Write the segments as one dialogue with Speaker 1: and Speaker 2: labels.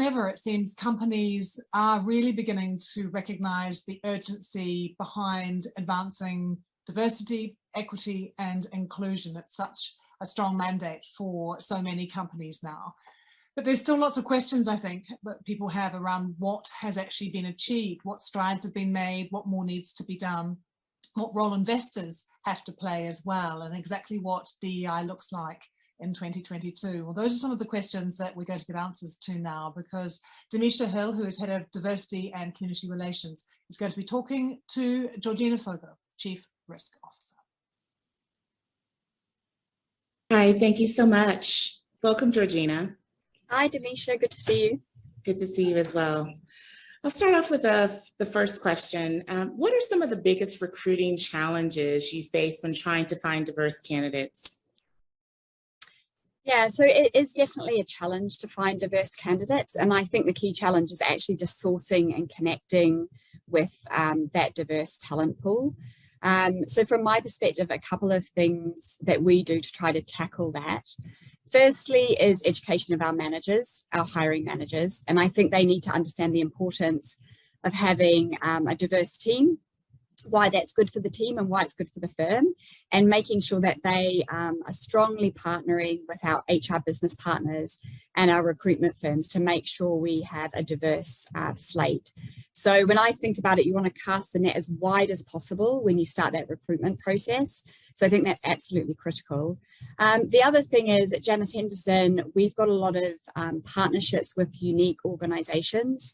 Speaker 1: ever, it seems companies are really beginning to recognize the urgency behind advancing diversity, equity, and inclusion. It's such a strong mandate for so many companies now. But there's still lots of questions, I think, that people have around what has actually been achieved, what strides have been made, what more needs to be done, what role investors have to play as well, and exactly what DEI looks like in 2022. Well, those are some of the questions that we're going to get answers to now, because Demesha Hill, who is Head of Diversity and Community Relations, is going to be talking to Georgina Fogo, Chief Risk Officer.
Speaker 2: Hi, thank you so much. Welcome, Georgina.
Speaker 3: Hi, Demesha. Good to see you.
Speaker 2: Good to see you as well. I'll start off with the first question. What are some of the biggest recruiting challenges you face when trying to find diverse candidates?
Speaker 3: Yeah, so it is definitely a challenge to find diverse candidates. And I think the key challenge is actually just sourcing and connecting with that diverse talent pool. So from my perspective, a couple of things that we do to try to tackle that. Firstly is education of our managers, our hiring managers, and I think they need to understand the importance of having a diverse team, why that's good for the team and why it's good for the firm, and making sure that they are strongly partnering with our HR business partners and our recruitment firms to make sure we have a diverse slate. So when I think about it, you want to cast the net as wide as possible when you start that recruitment process. So I think that's absolutely critical. The other thing is at Janus Henderson, we've got a lot of partnerships with unique organizations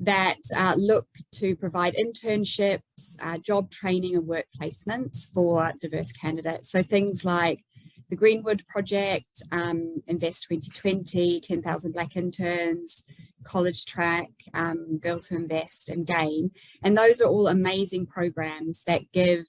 Speaker 3: that look to provide internships, job training and work placements for diverse candidates. So things like the Greenwood Project, Invest 2020, 10,000 Black Interns, College Track, Girls Who Invest and Gain. And those are all amazing programs that give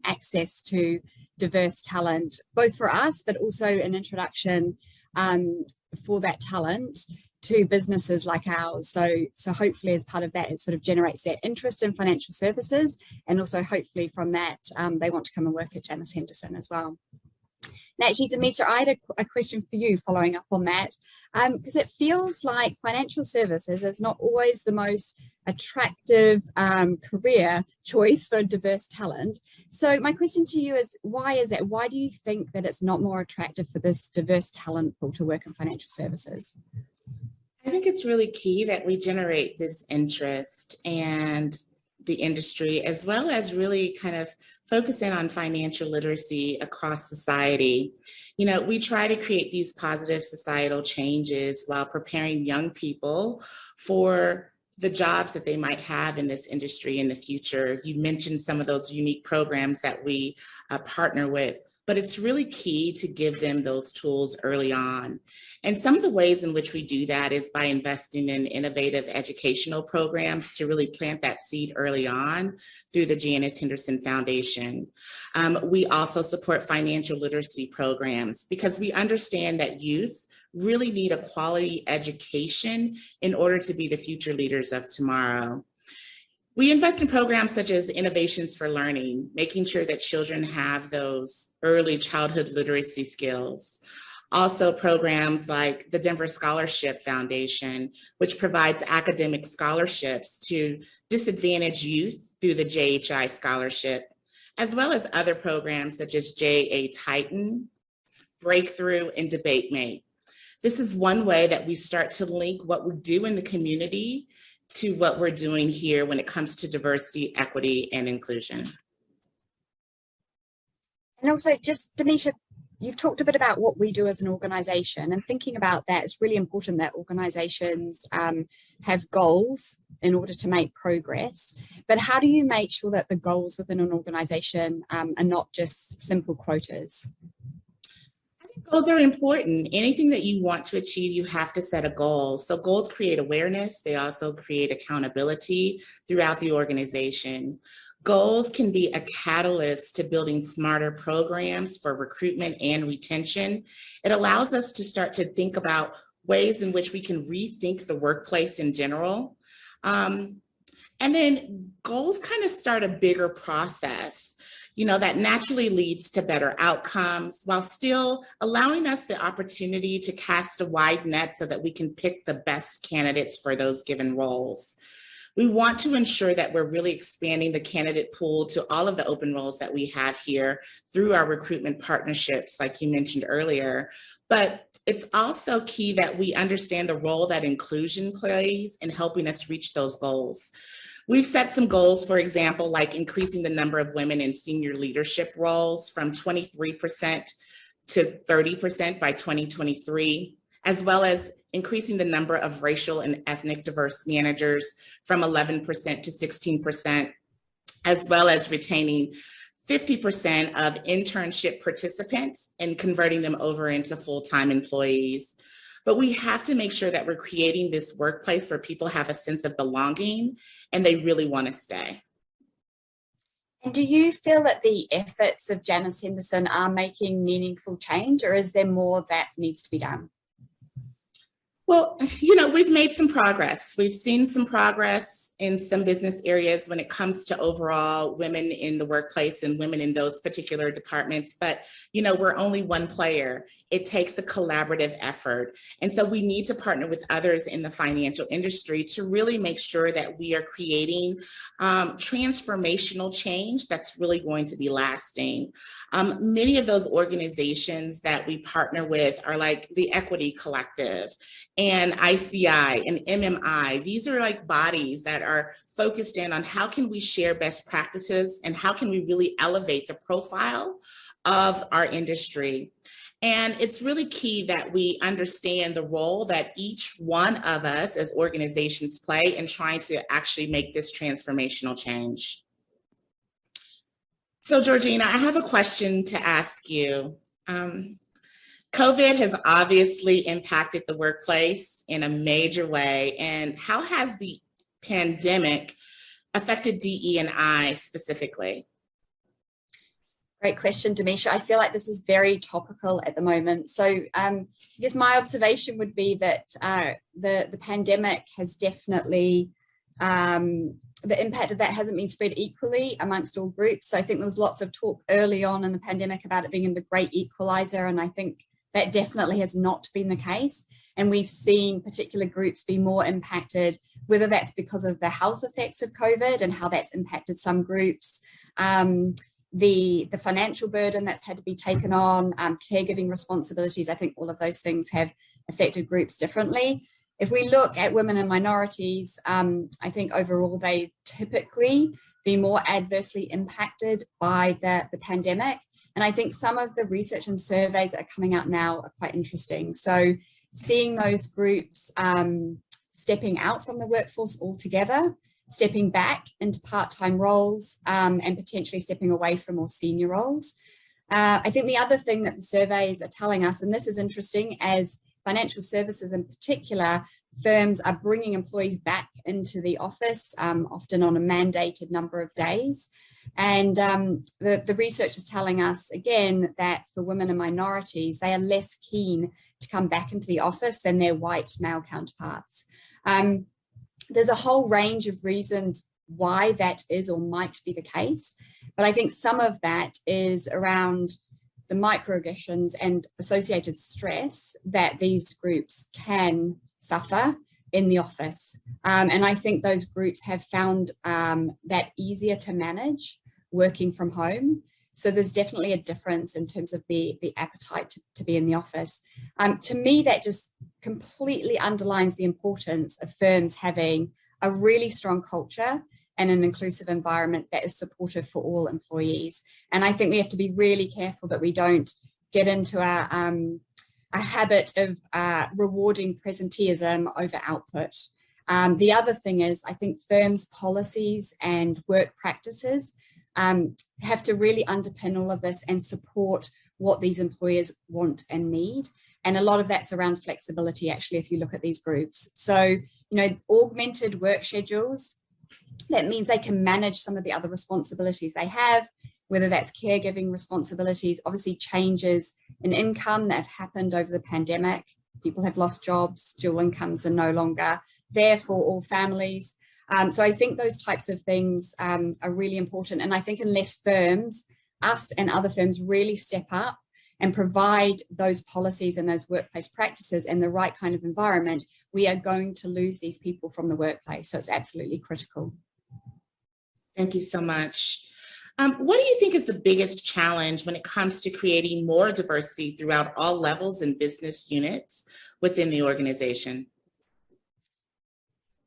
Speaker 3: access to diverse talent, both for us, but also an introduction for that talent to businesses like ours. So hopefully as part of that, it sort of generates their interest in financial services. And also hopefully from that, they want to come and work at Janus Henderson as well. Now, actually, Demesha, I had a question for you following up on that, because it feels like financial services is not always the most attractive career choice for diverse talent. So my question to you is, why is that? Why do you think that it's not more attractive for this diverse talent pool to work in financial services?
Speaker 2: I think it's really key that we generate this interest and the industry, as well as really kind of focus in on financial literacy across society. You know, we try to create these positive societal changes while preparing young people for the jobs that they might have in this industry in the future. You mentioned some of those unique programs that we partner with, but it's really key to give them those tools early on. And some of the ways in which we do that is by investing in innovative educational programs to really plant that seed early on through the Janus Henderson Foundation. We also support financial literacy programs because we understand that youth really need a quality education in order to be the future leaders of tomorrow. We invest in programs such as Innovations for Learning, making sure that children have those early childhood literacy skills. Also programs like the Denver Scholarship Foundation, which provides academic scholarships to disadvantaged youth through the JHI Scholarship, as well as other programs such as JA Titan, Breakthrough, and DebateMate. This is one way that we start to link what we do in the community to what we're doing here when it comes to diversity, equity, and inclusion.
Speaker 3: And also, just Demesha, you've talked a bit about what we do as an organization, and thinking about that, it's really important that organizations have goals in order to make progress. But how do you make sure that the goals within an organization are not just simple quotas?
Speaker 2: Goals are important. Anything that you want to achieve, you have to set a goal. So goals create awareness. They also create accountability throughout the organization. Goals can be a catalyst to building smarter programs for recruitment and retention. It allows us to start to think about ways in which we can rethink the workplace in general. And then goals kind of start a bigger process, that naturally leads to better outcomes while still allowing us the opportunity to cast a wide net so that we can pick the best candidates for those given roles. We want to ensure that we're really expanding the candidate pool to all of the open roles that we have here through our recruitment partnerships, like you mentioned earlier. But it's also key that we understand the role that inclusion plays in helping us reach those goals. We've set some goals, for example, like increasing the number of women in senior leadership roles from 23% to 30% by 2023, as well as increasing the number of racial and ethnic diverse managers from 11% to 16%, as well as retaining 50% of internship participants and converting them over into full-time employees. But we have to make sure that we're creating this workplace where people have a sense of belonging and they really want to stay.
Speaker 3: And do you feel that the efforts of Janus Henderson are making meaningful change, or is there more that needs to be done?
Speaker 2: Well, we've made some progress. We've seen some progress in some business areas when it comes to overall women in the workplace and women in those particular departments. But, we're only one player. It takes a collaborative effort. And so we need to partner with others in the financial industry to really make sure that we are creating transformational change that's really going to be lasting. Many of those organizations that we partner with are like the Equity Collective and ICI and MMI. These are like bodies that are focused in on how can we share best practices and how can we really elevate the profile of our industry. And it's really key that we understand the role that each one of us as organizations play in trying to actually make this transformational change. So Georgina, I have a question to ask you. COVID has obviously impacted the workplace in a major way. And how has the pandemic affected DE&I specifically?
Speaker 3: Great question, Demesha. I feel like this is very topical at the moment. So I guess my observation would be that the pandemic has definitely, the impact of that hasn't been spread equally amongst all groups. So I think there was lots of talk early on in the pandemic about it being the great equalizer, and I think that definitely has not been the case. And we've seen particular groups be more impacted, whether that's because of the health effects of COVID and how that's impacted some groups, the financial burden that's had to be taken on, caregiving responsibilities. I think all of those things have affected groups differently. If we look at women and minorities, I think overall they typically be more adversely impacted by the pandemic. And I think some of the research and surveys that are coming out now are quite interesting. So seeing those groups stepping out from the workforce altogether, stepping back into part-time roles, and potentially stepping away from more senior roles. I think the other thing that the surveys are telling us, and this is interesting, as financial services in particular, firms are bringing employees back into the office, often on a mandated number of days. And the research is telling us, again, that for women and minorities, they are less keen to come back into the office than their white male counterparts. There's a whole range of reasons why that is or might be the case, but I think some of that is around the microaggressions and associated stress that these groups can suffer in the office. And I think those groups have found that easier to manage working from home. So there's definitely a difference in terms of the appetite to be in the office. To me, that just completely underlines the importance of firms having a really strong culture and an inclusive environment that is supportive for all employees. And I think we have to be really careful that we don't get into a habit of rewarding presenteeism over output. The other thing is, I think firms' policies and work practices have to really underpin all of this and support what these employers want and need. And a lot of that's around flexibility, actually, if you look at these groups. So, augmented work schedules, that means they can manage some of the other responsibilities they have, whether that's caregiving responsibilities, obviously changes in income that have happened over the pandemic. People have lost jobs, dual incomes are no longer there for all families. So I think those types of things are really important. And I think unless firms, us and other firms, really step up and provide those policies and those workplace practices and the right kind of environment, we are going to lose these people from the workplace. So it's absolutely critical.
Speaker 2: Thank you so much. What do you think is the biggest challenge when it comes to creating more diversity throughout all levels and business units within the organization?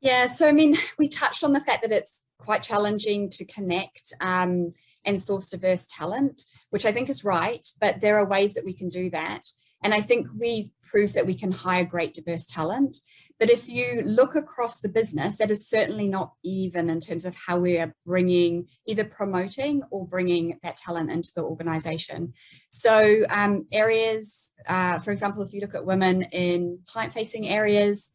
Speaker 3: Yeah, so I mean, we touched on the fact that it's quite challenging to connect and source diverse talent, which I think is right, but there are ways that we can do that. And I think we've proved that we can hire great diverse talent. But if you look across the business, that is certainly not even in terms of how we are bringing, either promoting or bringing that talent into the organization. So areas, for example, if you look at women in client-facing areas,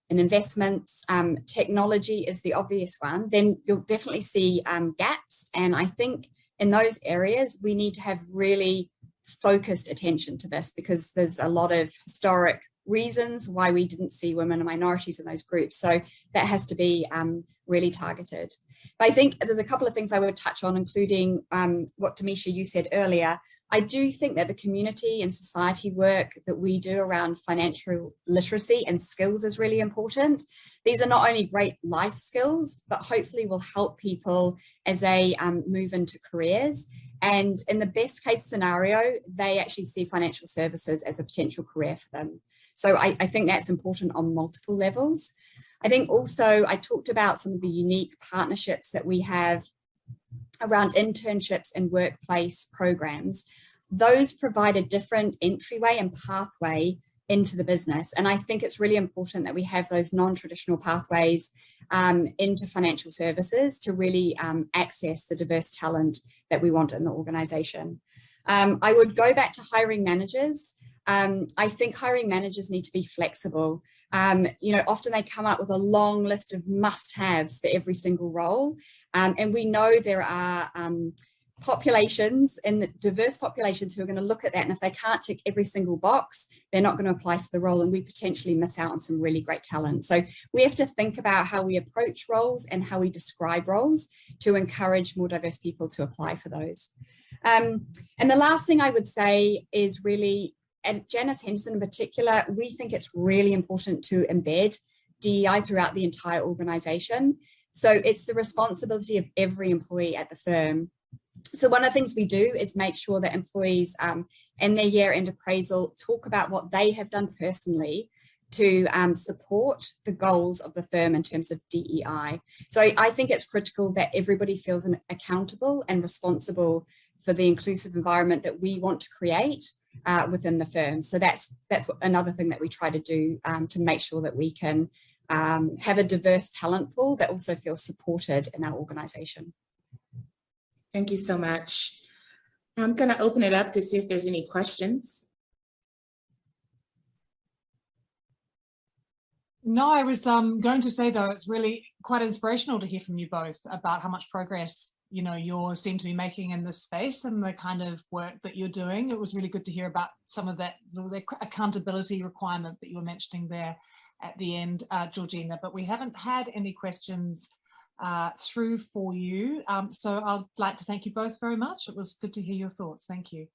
Speaker 3: in investments, technology is the obvious one, then you'll definitely see gaps. And I think in those areas, we need to have really focused attention to this, because there's a lot of historic reasons why we didn't see women and minorities in those groups. So that has to be really targeted. But I think there's a couple of things I would touch on, including what Demesha, you said earlier. I do think that the community and society work that we do around financial literacy and skills is really important. These are not only great life skills, but hopefully will help people as they move into careers. And in the best case scenario, they actually see financial services as a potential career for them. So I think that's important on multiple levels. I think also I talked about some of the unique partnerships that we have around internships and workplace programs. Those provide a different entryway and pathway into the business. And I think it's really important that we have those non-traditional pathways into financial services to really access the diverse talent that we want in the organization. I would go back to hiring managers. I think hiring managers need to be flexible. Often they come up with a long list of must-haves for every single role. And we know there are populations and the diverse populations who are going to look at that, and if they can't tick every single box, they're not going to apply for the role, and we potentially miss out on some really great talent. So we have to think about how we approach roles and how we describe roles to encourage more diverse people to apply for those. And the last thing I would say is really, at Janus Henderson in particular, we think it's really important to embed DEI throughout the entire organization. So it's the responsibility of every employee at the firm. So one of the things we do is make sure that employees in their year-end appraisal talk about what they have done personally to support the goals of the firm in terms of DEI. So I think it's critical that everybody feels accountable and responsible for the inclusive environment that we want to create within the firm. So that's another thing that we try to do to make sure that we can have a diverse talent pool that also feels supported in our organization.
Speaker 2: Thank you so much. I'm going to open it up to see if there's any questions.
Speaker 1: No, I was going to say, though, it's really quite inspirational to hear from you both about how much progress, you seem to be making in this space and the kind of work that you're doing. It was really good to hear about some of that, the accountability requirement that you were mentioning there at the end, Georgina, but we haven't had any questions through for you. So I'd like to thank you both very much. It was good to hear your thoughts. Thank you.